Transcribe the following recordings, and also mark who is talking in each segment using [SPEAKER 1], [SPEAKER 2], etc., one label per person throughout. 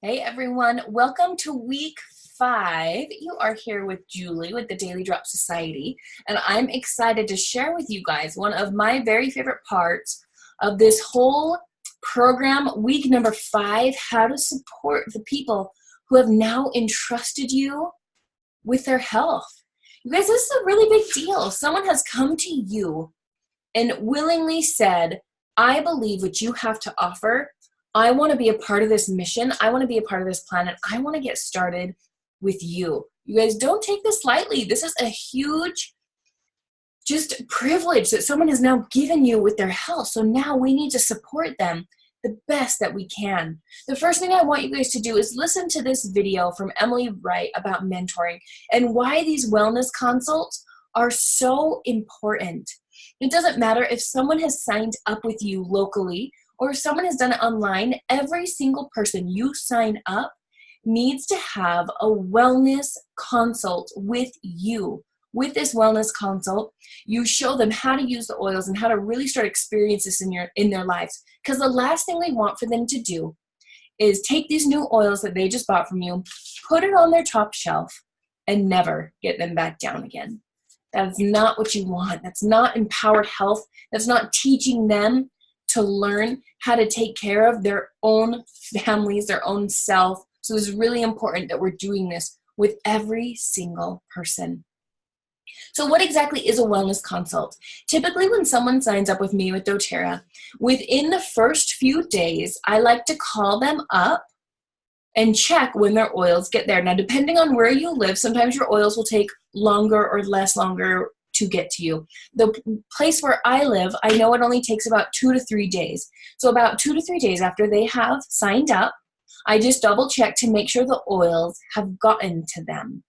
[SPEAKER 1] Hey everyone, welcome to week 5. You are here with Julie with the Daily Drop Society, and I'm excited to share with you guys one of my very favorite parts of this whole program, week number 5, how to support the people who have now entrusted you with their health. You guys, this is a really big deal. Someone has come to you and willingly said, I believe what you have to offer. I want to be a part of this mission. I want to be a part of this planet. I want to get started with you. You guys, don't take this lightly. This is a huge just privilege that someone has now given you with their health. So now we need to support them the best that we can. The first thing I want you guys to do is listen to this video from Emily Wright about mentoring and why these wellness consults are so important. It doesn't matter if someone has signed up with you locally or if someone has done it online. Every single person you sign up needs to have a wellness consult with you. With this wellness consult, you show them how to use the oils and how to really start experience this in their lives. Because the last thing we want for them to do is take these new oils that they just bought from you, put it on their top shelf, and never get them back down again. That is not what you want. That's not empowered health. That's not teaching them to learn how to take care of their own families, their own self. So it's really important that we're doing this with every single person. So what exactly is a wellness consult? Typically when someone signs up with me with doTERRA, within the first few days, I like to call them up and check when their oils get there. Now, depending on where you live, sometimes your oils will take longer or less longer to get to you. The place where I live, I know it only takes about 2 to 3 days. So about 2 to 3 days after they have signed up, I just double check to make sure the oils have gotten to them.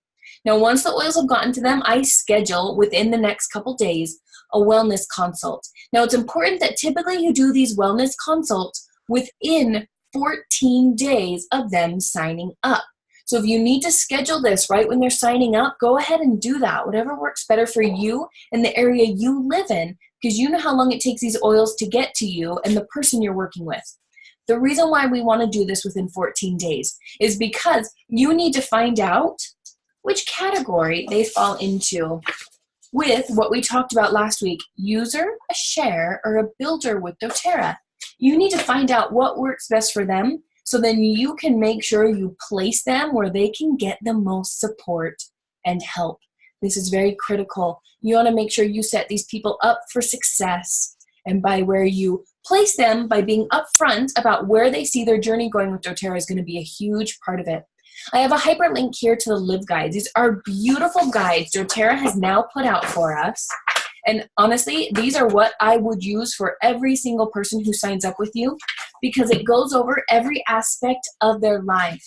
[SPEAKER 1] Now, once the oils have gotten to them, I schedule within the next couple days a wellness consult. Now, it's important that typically you do these wellness consults within 14 days of them signing up. So if you need to schedule this right when they're signing up, go ahead and do that. Whatever works better for you and the area you live in, because you know how long it takes these oils to get to you and the person you're working with. The reason why we want to do this within 14 days is because you need to find out which category they fall into with what we talked about last week, user, a share, or a builder with doTERRA. You need to find out what works best for them so then you can make sure you place them where they can get the most support and help. This is very critical. You want to make sure you set these people up for success, and by where you place them, by being upfront about where they see their journey going with doTERRA is going to be a huge part of it. I have a hyperlink here to the Live Guides. These are beautiful guides doTERRA has now put out for us. And honestly, these are what I would use for every single person who signs up with you, because it goes over every aspect of their life,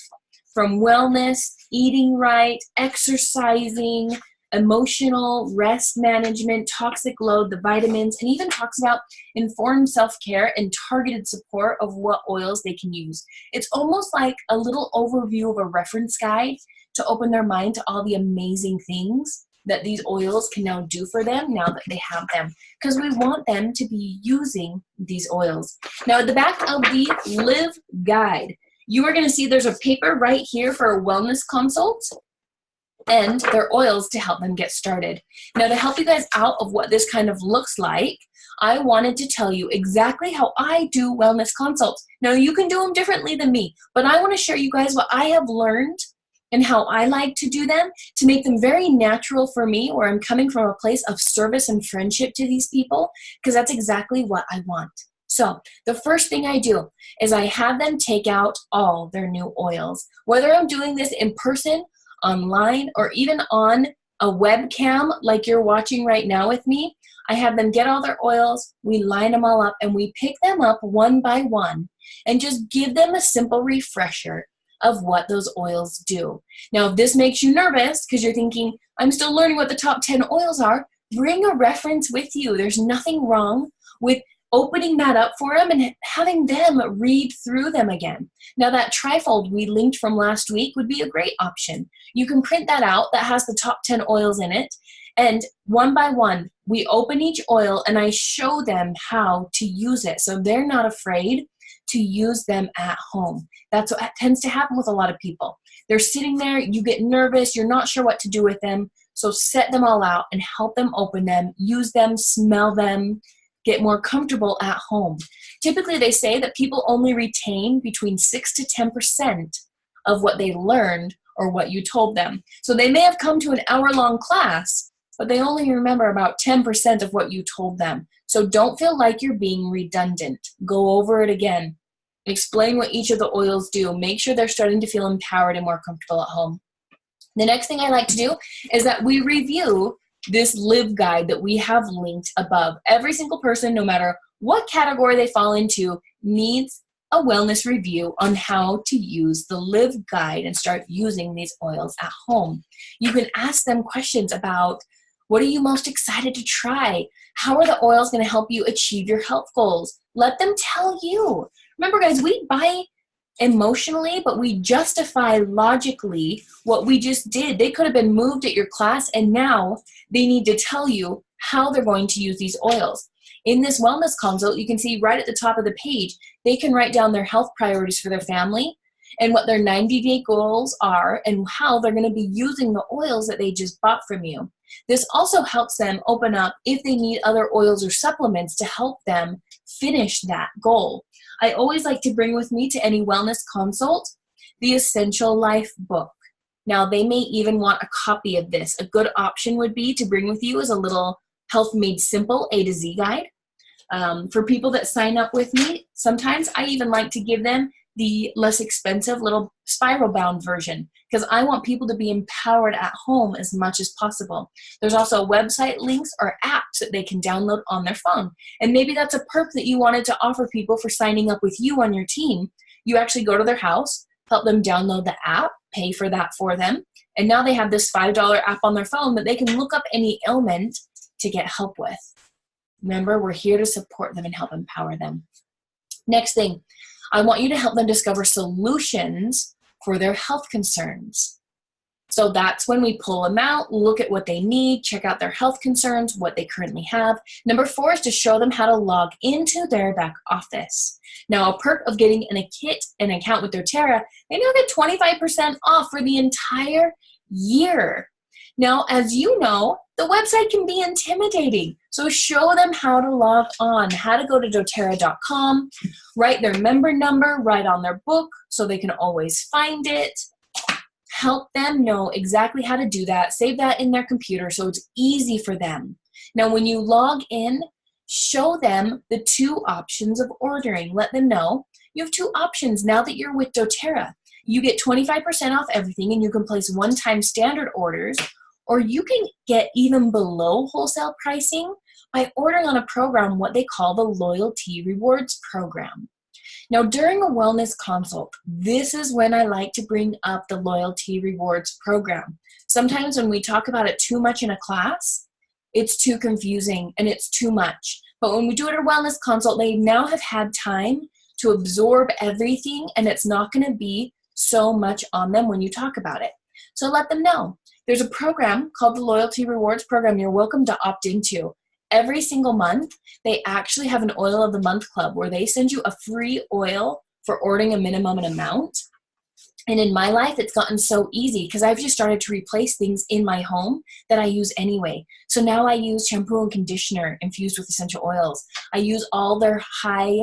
[SPEAKER 1] from wellness, eating right, exercising, emotional, rest management, toxic load, the vitamins, and even talks about informed self-care and targeted support of what oils they can use. It's almost like a little overview of a reference guide to open their mind to all the amazing things that these oils can now do for them now that they have them, because we want them to be using these oils. Now, at the back of the Live Guide, you are going to see there's a paper right here for a wellness consult and their oils to help them get started. Now, to help you guys out of what this kind of looks like, I wanted to tell you exactly how I do wellness consults. Now, you can do them differently than me, but I want to share you guys what I have learned and how I like to do them to make them very natural for me, where I'm coming from a place of service and friendship to these people, because that's exactly what I want. So the first thing I do is I have them take out all their new oils. Whether I'm doing this in person, online, or even on a webcam like you're watching right now with me, I have them get all their oils, we line them all up, and we pick them up one by one and just give them a simple refresher of what those oils do. Now, if this makes you nervous because you're thinking, I'm still learning what the top 10 oils are, bring a reference with you. There's nothing wrong with opening that up for them and having them read through them again. Now, that trifold we linked from last week would be a great option. You can print that out. That has the top 10 oils in it. And one by one, we open each oil and I show them how to use it. So they're not afraid to use them at home. That's what tends to happen with a lot of people. They're sitting there, you get nervous, you're not sure what to do with them. So set them all out and help them open them, use them, smell them, get more comfortable at home. Typically, they say that people only retain between 6 to 10% of what they learned or what you told them. So they may have come to an hour-long class, but they only remember about 10% of what you told them. So don't feel like you're being redundant. Go over it again. Explain what each of the oils do. Make sure they're starting to feel empowered and more comfortable at home. The next thing I like to do is that we review this live guide that we have linked above. Every single person, no matter what category they fall into, needs a wellness review on how to use the live guide and start using these oils at home. You can ask them questions about, what are you most excited to try? How are the oils going to help you achieve your health goals? Let them tell you. Remember, guys, we buy emotionally, but we justify logically what we just did. They could have been moved at your class, and now they need to tell you how they're going to use these oils. In this wellness consult, you can see right at the top of the page, they can write down their health priorities for their family and what their 90-day goals are and how they're going to be using the oils that they just bought from you. This also helps them open up if they need other oils or supplements to help them finish that goal. I always like to bring with me to any wellness consult the Essential Life book. Now, they may even want a copy of this. A good option would be to bring with you is a little Health Made Simple A to Z guide. For people that sign up with me, sometimes I even like to give them the less expensive little spiral bound version because I want people to be empowered at home as much as possible. There's also website links or apps that they can download on their phone. And maybe that's a perk that you wanted to offer people for signing up with you on your team. You actually go to their house, help them download the app, pay for that for them, and now they have this $5 app on their phone that they can look up any ailment to get help with. Remember, we're here to support them and help empower them. Next thing, I want you to help them discover solutions for their health concerns. So that's when we pull them out, look at what they need, check out their health concerns, what they currently have. Number 4 is to show them how to log into their back office. Now, a perk of getting an account with doTERRA, they now get 25% off for the entire year. Now, as you know, the website can be intimidating. So show them how to log on, how to go to doTERRA.com, write their member number right on their book so they can always find it. Help them know exactly how to do that. Save that in their computer so it's easy for them. Now, when you log in, show them the 2 options of ordering. Let them know you have 2 options now that you're with doTERRA. You get 25% off everything and you can place one-time standard orders, or you can get even below wholesale pricing by ordering on a program, what they call the Loyalty Rewards Program. Now, during a wellness consult, this is when I like to bring up the Loyalty Rewards Program. Sometimes when we talk about it too much in a class, it's too confusing and it's too much. But when we do it at a wellness consult, they now have had time to absorb everything, and it's not going to be so much on them when you talk about it. So let them know. There's a program called the Loyalty Rewards Program you're welcome to opt into. Every single month, they actually have an Oil of the Month club where they send you a free oil for ordering a minimum amount. And in my life, it's gotten so easy because I've just started to replace things in my home that I use anyway. So now I use shampoo and conditioner infused with essential oils. I use all their high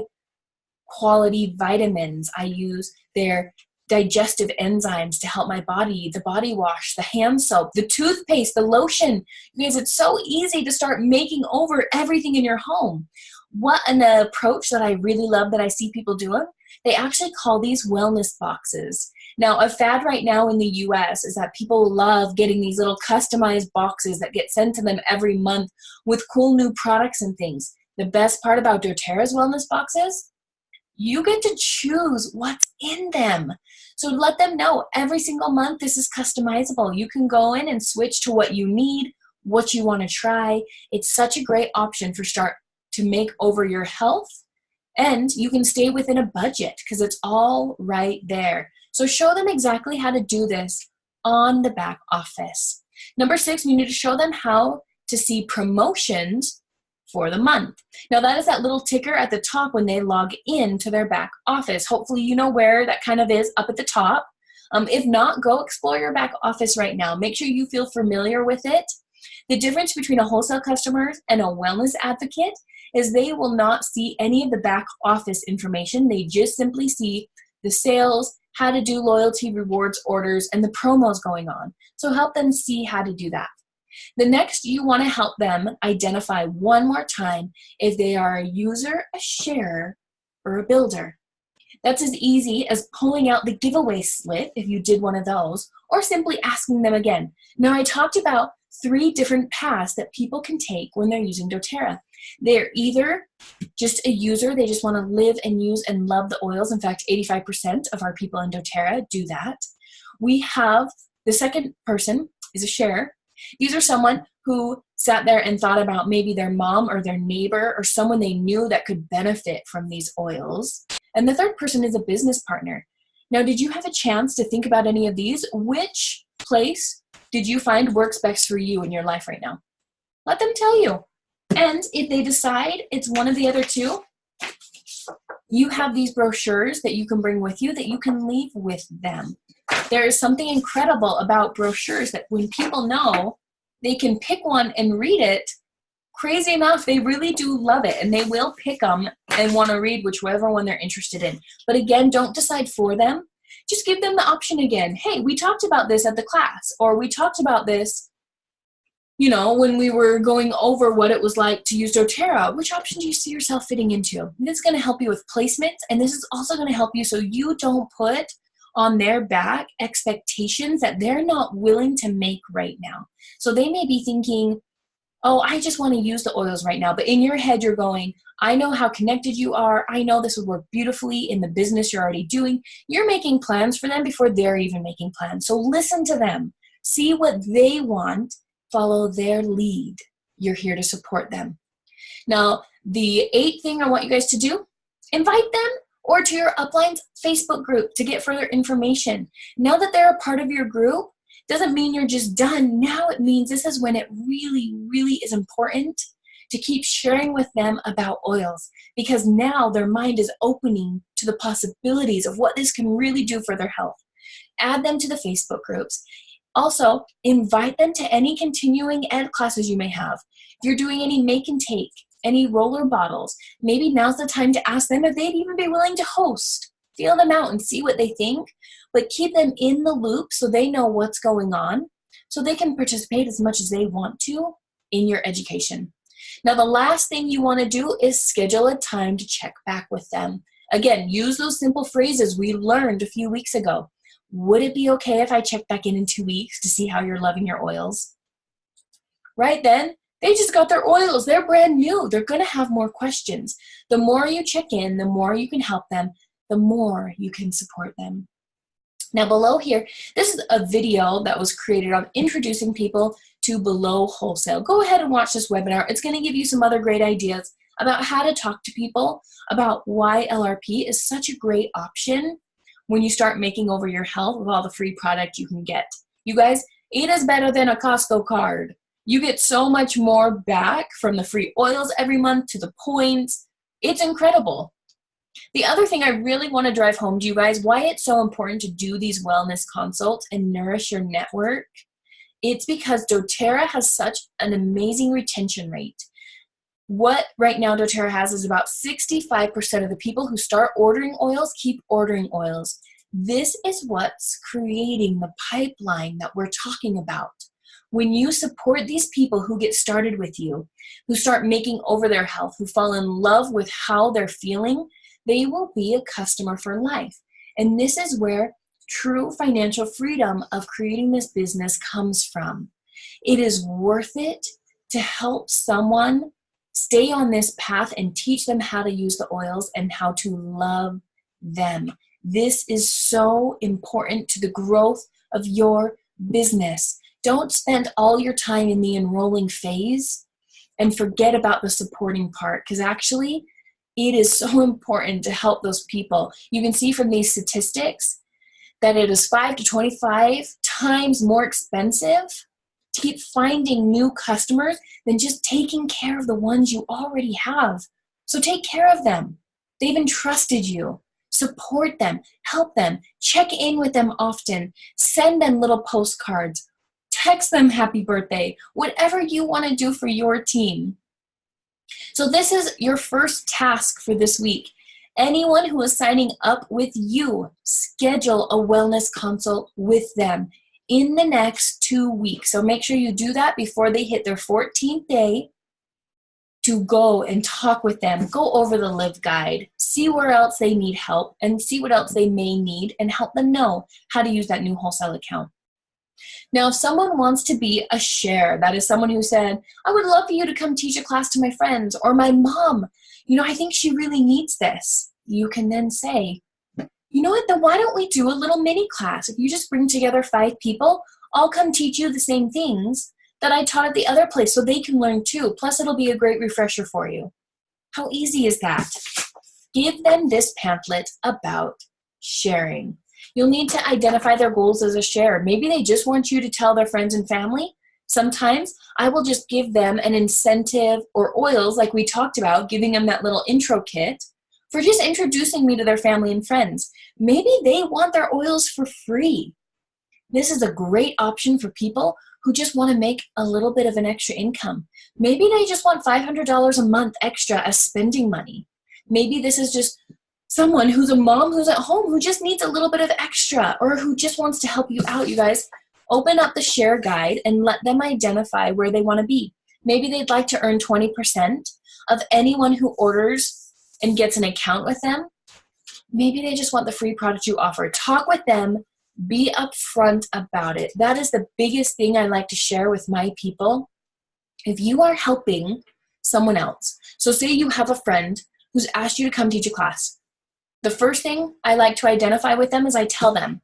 [SPEAKER 1] quality vitamins. I use their digestive enzymes to help my body, the body wash, the hand soap, the toothpaste, the lotion. Because it's so easy to start making over everything in your home. What an approach that I really love that I see people doing. They actually call these wellness boxes. Now, a fad right now in the US is that people love getting these little customized boxes that get sent to them every month with cool new products and things. The best part about doTERRA's wellness boxes, you get to choose what's in them. So let them know every single month this is customizable. You can go in and switch to what you need, what you want to try. It's such a great option for start to make over your health, and you can stay within a budget because it's all right there. So show them exactly how to do this on the back office. Number 6, we need to show them how to see promotions for the month. Now that is that little ticker at the top when they log in to their back office. Hopefully you know where that kind of is, up at the top. If not, go explore your back office right now. Make sure you feel familiar with it. The difference between a wholesale customer and a wellness advocate is they will not see any of the back office information. They just simply see the sales, how to do loyalty rewards orders, and the promos going on. So help them see how to do that. The next, you want to help them identify one more time if they are a user, a sharer, or a builder. That's as easy as pulling out the giveaway slip if you did one of those, or simply asking them again. Now, I talked about 3 different paths that people can take when they're using doTERRA. They're either just a user, they just want to live and use and love the oils. In fact, 85% of our people in doTERRA do that. We have the second person is a sharer. These are someone who sat there and thought about maybe their mom or their neighbor or someone they knew that could benefit from these oils. And the third person is a business partner. Now, did you have a chance to think about any of these? Which place did you find works best for you in your life right now? Let them tell you. And if they decide it's one of the other 2, you have these brochures that you can bring with you that you can leave with them. There is something incredible about brochures that when people know they can pick one and read it, crazy enough, they really do love it, and they will pick them and want to read whichever one they're interested in. But again, don't decide for them. Just give them the option again. Hey, we talked about this at the class, or we talked about this, when we were going over what it was like to use doTERRA. Which option do you see yourself fitting into? This is going to help you with placements, and this is also going to help you so you don't put on their back expectations that they're not willing to make right now. So they may be thinking, oh, I just want to use the oils right now. But in your head, you're going, I know how connected you are. I know this would work beautifully in the business you're already doing. You're making plans for them before they're even making plans. So listen to them. See what they want. Follow their lead. You're here to support them. Now, the 8th thing I want you guys to do, invite them or to your upline's Facebook group to get further information. Now that they're a part of your group, doesn't mean you're just done. Now it means this is when it really, really is important to keep sharing with them about oils, because now their mind is opening to the possibilities of what this can really do for their health. Add them to the Facebook groups. Also, invite them to any continuing ed classes you may have. If you're doing any make and take, any roller bottles, maybe now's the time to ask them if they'd even be willing to host. Feel them out and see what they think, but keep them in the loop so they know what's going on, so they can participate as much as they want to in your education. Now, the last thing you want to do is schedule a time to check back with them. Again, use those simple phrases we learned a few weeks ago. Would it be okay if I check back in 2 weeks to see how you're loving your oils? Right then, they just got their oils. They're brand new. They're going to have more questions. The more you check in, the more you can help them, the more you can support them. Now below here, this is a video that was created on introducing people to Below Wholesale. Go ahead and watch this webinar. It's going to give you some other great ideas about how to talk to people about why LRP is such a great option when you start making over your health with all the free product you can get. You guys, it is better than a Costco card. You get so much more back from the free oils every month to the points. It's incredible. The other thing I really want to drive home to you guys, why it's so important to do these wellness consults and nourish your network, it's because doTERRA has such an amazing retention rate. What right now doTERRA has is about 65% of the people who start ordering oils keep ordering oils. This is what's creating the pipeline that we're talking about. When you support these people who get started with you, who start making over their health, who fall in love with how they're feeling, they will be a customer for life. And this is where true financial freedom of creating this business comes from. It is worth it to help someone stay on this path and teach them how to use the oils and how to love them. This is so important to the growth of your business. Don't spend all your time in the enrolling phase and forget about the supporting part, because actually it is so important to help those people. You can see from these statistics that it is 5 to 25 times more expensive keep finding new customers than just taking care of the ones you already have. So take care of them. They've entrusted you. Support them, help them, check in with them often, send them little postcards, text them happy birthday, whatever you want to do for your team. So this is your first task for this week. Anyone who is signing up with you, schedule a wellness consult with them in the next 2 weeks. So make sure you do that before they hit their 14th day, to go and talk with them, go over the Live Guide, see where else they need help, and see what else they may need, and help them know how to use that new wholesale account. Now, if someone wants to be a share, that is someone who said, I would love for you to come teach a class to my friends, or my mom, I think she really needs this. You can then say, you know what, then why don't we do a little mini class? If you just bring together 5 people, I'll come teach you the same things that I taught at the other place so they can learn too. Plus, it'll be a great refresher for you. How easy is that? Give them this pamphlet about sharing. You'll need to identify their goals as a share. Maybe they just want you to tell their friends and family. Sometimes I will just give them an incentive or oils, like we talked about, giving them that little intro kit for just introducing me to their family and friends. Maybe they want their oils for free. This is a great option for people who just want to make a little bit of an extra income. Maybe they just want $500 a month extra as spending money. Maybe this is just someone who's a mom who's at home who just needs a little bit of extra, or who just wants to help you out. You guys, open up the share guide and let them identify where they want to be. Maybe they'd like to earn 20% of anyone who orders and gets an account with them. Maybe they just want the free product you offer. Talk with them. Be upfront about it. That is the biggest thing I like to share with my people. If you are helping someone else, so say you have a friend who's asked you to come teach a class, the first thing I like to identify with them is I tell them,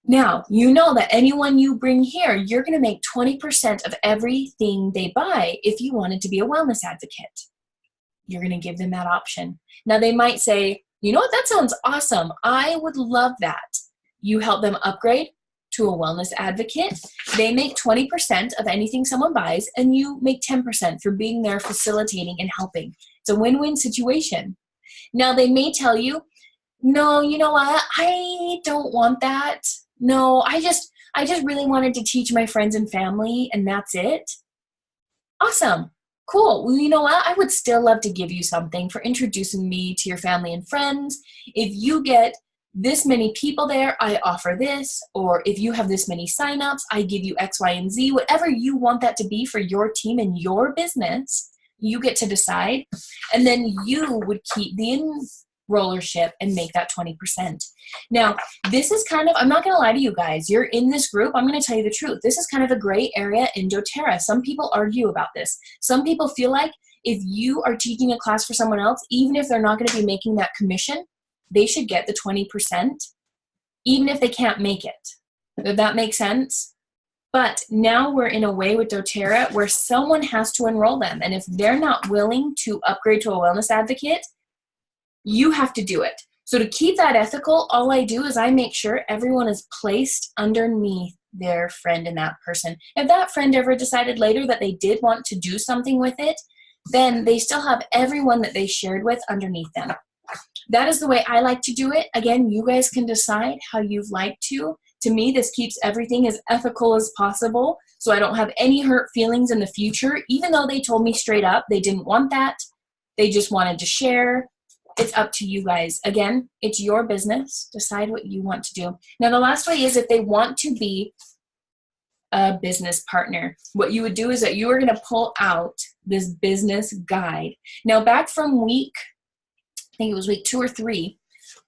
[SPEAKER 1] now, you know that anyone you bring here, you're going to make 20% of everything they buy if you wanted to be a wellness advocate. You're going to give them that option. Now, they might say, you know what, that sounds awesome. I would love that. You help them upgrade to a wellness advocate. They make 20% of anything someone buys, and you make 10% for being there facilitating and helping. It's a win-win situation. Now, they may tell you, no, you know what, I don't want that. No, I just really wanted to teach my friends and family, and that's it. Awesome. Cool. Well, you know what? I would still love to give you something for introducing me to your family and friends. If you get this many people there, I offer this. Or if you have this many signups, I give you X, Y, and Z. Whatever you want that to be for your team and your business, you get to decide. And then you would keep the enrollership and make that 20%. Now, this is kind of, I'm not going to lie to you guys, you're in this group, I'm going to tell you the truth. This is kind of a gray area in doTERRA. Some people argue about this. Some people feel like if you are teaching a class for someone else, even if they're not going to be making that commission, they should get the 20%, even if they can't make it. Does that make sense? But now we're in a way with doTERRA where someone has to enroll them. And if they're not willing to upgrade to a wellness advocate, you have to do it. So to keep that ethical, all I do is I make sure everyone is placed underneath their friend and that person. If that friend ever decided later that they did want to do something with it, then they still have everyone that they shared with underneath them. That is the way I like to do it. Again, you guys can decide how you'd like to. To me, this keeps everything as ethical as possible, so I don't have any hurt feelings in the future, even though they told me straight up they didn't want that. They just wanted to share. It's up to you guys. Again, it's your business. Decide what you want to do. Now, the last way is if they want to be a business partner. What you would do is that you are going to pull out this business guide. Now, back from week, I think it was week 2 or 3,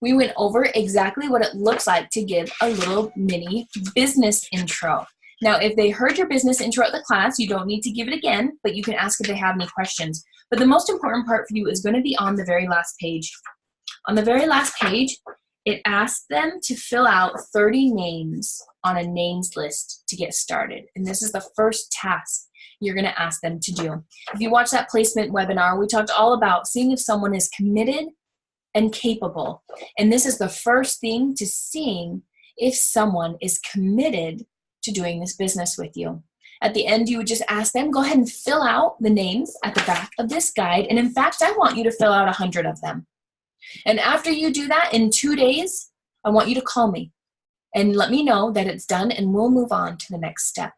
[SPEAKER 1] we went over exactly what it looks like to give a little mini business intro. Now, if they heard your business intro at the class, you don't need to give it again, but you can ask if they have any questions. But the most important part for you is going to be on the very last page. On the very last page, it asks them to fill out 30 names on a names list to get started. And this is the first task you're going to ask them to do. If you watch that placement webinar, we talked all about seeing if someone is committed and capable. And this is the first thing to seeing if someone is committed to doing this business with you. At the end, you would just ask them, go ahead and fill out the names at the back of this guide. And in fact, I want you to fill out 100 of them. And after you do that in 2 days, I want you to call me and let me know that it's done, and we'll move on to the next step.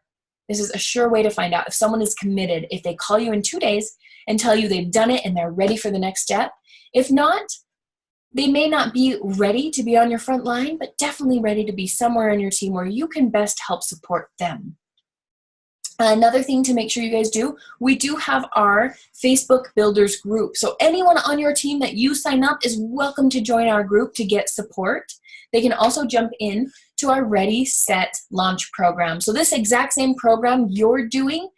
[SPEAKER 1] This is a sure way to find out if someone is committed, if they call you in 2 days and tell you they've done it and they're ready for the next step. If not, they may not be ready to be on your front line, but definitely ready to be somewhere on your team where you can best help support them. Another thing to make sure you guys do, we do have our Facebook Builders group. So anyone on your team that you sign up is welcome to join our group to get support. They can also jump in to our Ready, Set, Launch program. So this exact same program you're doing,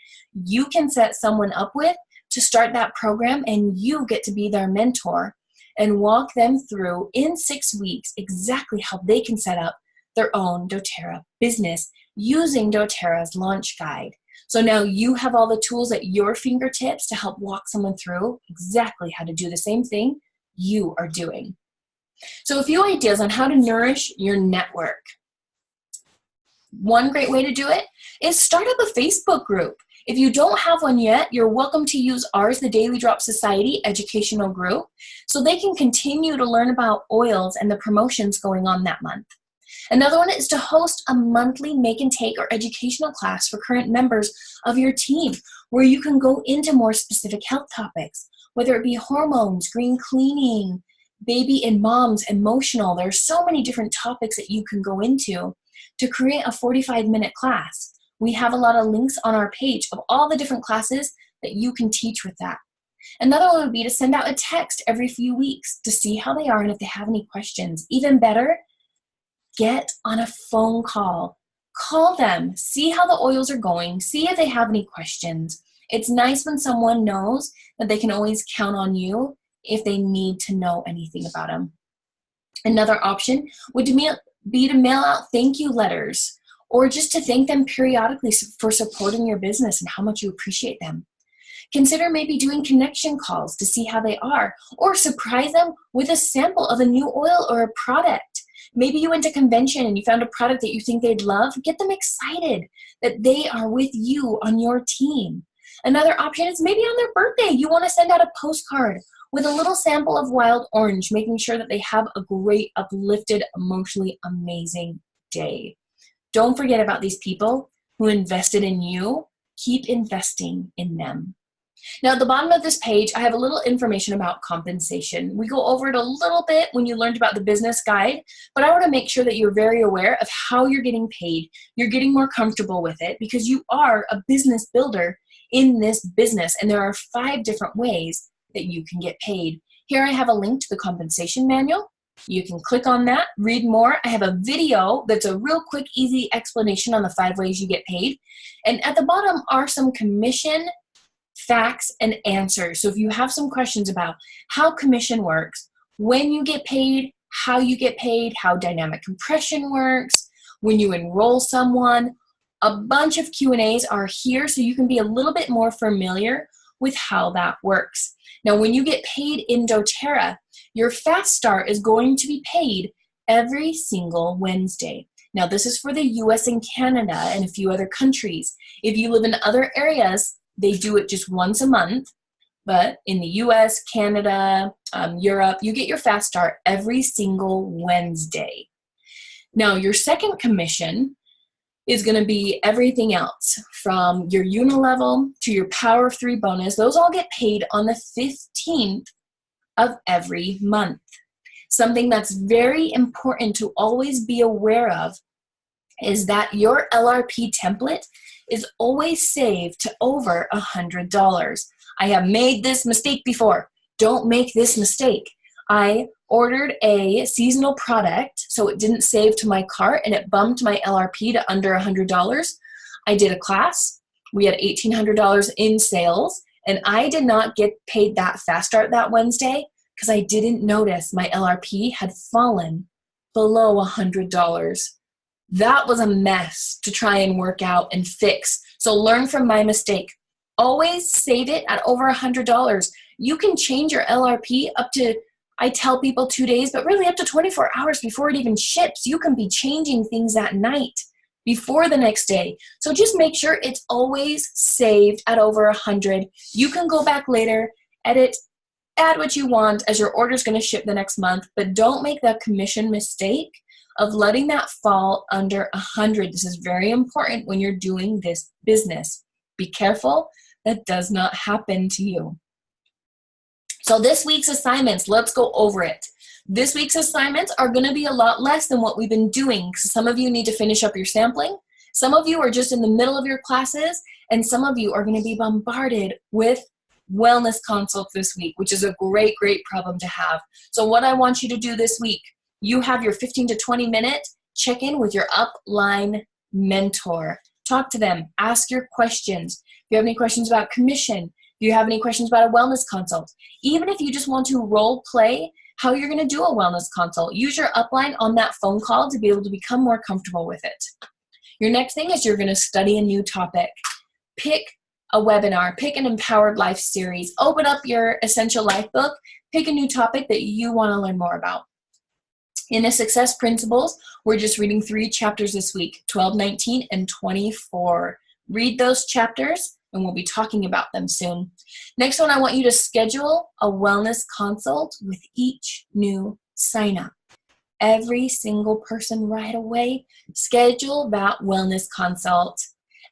[SPEAKER 1] you can set someone up with to start that program, and you get to be their mentor and walk them through in 6 weeks exactly how they can set up their own doTERRA business using doTERRA's launch guide. So now you have all the tools at your fingertips to help walk someone through exactly how to do the same thing you are doing. So a few ideas on how to nourish your network. One great way to do it is start up a Facebook group. If you don't have one yet, you're welcome to use ours, the Daily Drop Society educational group, so they can continue to learn about oils and the promotions going on that month. Another one is to host a monthly make and take or educational class for current members of your team, where you can go into more specific health topics, whether it be hormones, green cleaning, baby and moms, emotional. There are so many different topics that you can go into to create a 45-minute class. We have a lot of links on our page of all the different classes that you can teach with that. Another one would be to send out a text every few weeks to see how they are and if they have any questions. Even better, get on a phone call. Call them, see how the oils are going, see if they have any questions. It's nice when someone knows that they can always count on you if they need to know anything about them. Another option would be to mail out thank you letters, or just to thank them periodically for supporting your business and how much you appreciate them. Consider maybe doing connection calls to see how they are, or surprise them with a sample of a new oil or a product. Maybe you went to convention and you found a product that you think they'd love. Get them excited that they are with you on your team. Another option is maybe on their birthday, you want to send out a postcard with a little sample of wild orange, making sure that they have a great, uplifted, emotionally amazing day. Don't forget about these people who invested in you. Keep investing in them. Now, at the bottom of this page, I have a little information about compensation. We go over it a little bit when you learned about the business guide, but I want to make sure that you're very aware of how you're getting paid. You're getting more comfortable with it because you are a business builder in this business, and there are 5 different ways that you can get paid. Here I have a link to the compensation manual. You can click on that, read more. I have a video that's a real quick, easy explanation on the 5 ways you get paid. And at the bottom are some commission facts and answers. So if you have some questions about how commission works, when you get paid, how dynamic compression works, when you enroll someone, a bunch of Q&As are here so you can be a little bit more familiar with how that works. Now, when you get paid in doTERRA, your fast start is going to be paid every single Wednesday. Now, this is for the US and Canada and a few other countries. If you live in other areas, they do it just once a month. But in the US, Canada, Europe, you get your fast start every single Wednesday. Now, your second commission is going to be everything else from your unilevel to your Power of 3 bonus. Those all get paid on the 15th of every month. Something that's very important to always be aware of is that your LRP template is always saved to over $100. I have made this mistake before. Don't make this mistake. I ordered a seasonal product, so it didn't save to my cart, and it bumped my LRP to under $100. I did a class. We had $1,800 in sales, and I did not get paid that fast start that Wednesday because I didn't notice my LRP had fallen below $100. That was a mess to try and work out and fix. So learn from my mistake. Always save it at over $100. You can change your LRP up to, I tell people 2 days, but really up to 24 hours before it even ships. You can be changing things that night before the next day. So just make sure it's always saved at over 100. You can go back later, edit, add what you want as your order is going to ship the next month, but don't make the commission mistake of letting that fall under 100. This is very important when you're doing this business. Be careful that does not happen to you. So this week's assignments, let's go over it. This week's assignments are going to be a lot less than what we've been doing. Some of you need to finish up your sampling. Some of you are just in the middle of your classes, and some of you are going to be bombarded with wellness consults this week, which is a great, great problem to have. So what I want you to do this week, you have your 15 to 20 minute check-in with your upline mentor. Talk to them, ask your questions. If you have any questions about commission, if you have any questions about a wellness consult, even if you just want to role play how you're going to do a wellness consult, use your upline on that phone call to be able to become more comfortable with it. Your next thing is you're going to study a new topic. Pick a webinar, pick an Empowered Life series, open up your Essential Life book, pick a new topic that you want to learn more about. In the Success Principles, we're just reading 3 chapters this week, 12, 19, and 24. Read those chapters, and we'll be talking about them soon. Next one, I want you to schedule a wellness consult with each new sign-up. Every single person right away, schedule that wellness consult.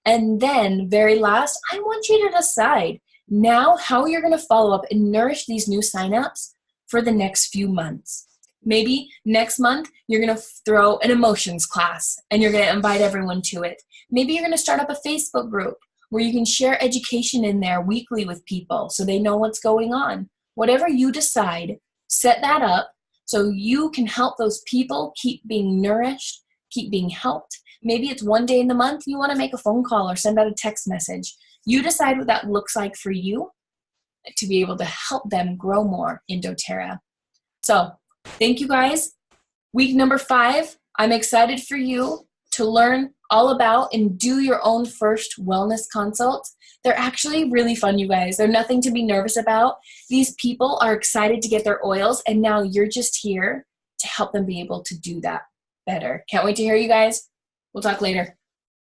[SPEAKER 1] And then, very last, I want you to decide now how you're going to follow up and nourish these new sign-ups for the next few months. Maybe next month, you're going to throw an emotions class, and you're going to invite everyone to it. Maybe you're going to start up a Facebook group where you can share education in there weekly with people so they know what's going on. Whatever you decide, set that up so you can help those people keep being nourished, keep being helped. Maybe it's one day in the month you want to make a phone call or send out a text message. You decide what that looks like for you to be able to help them grow more in doTERRA. So thank you guys. Week number 5, I'm excited for you to learn all about and do your own first wellness consults. They're actually really fun, you guys. They're nothing to be nervous about. These people are excited to get their oils, and now you're just here to help them be able to do that better. Can't wait to hear you guys. We'll talk later.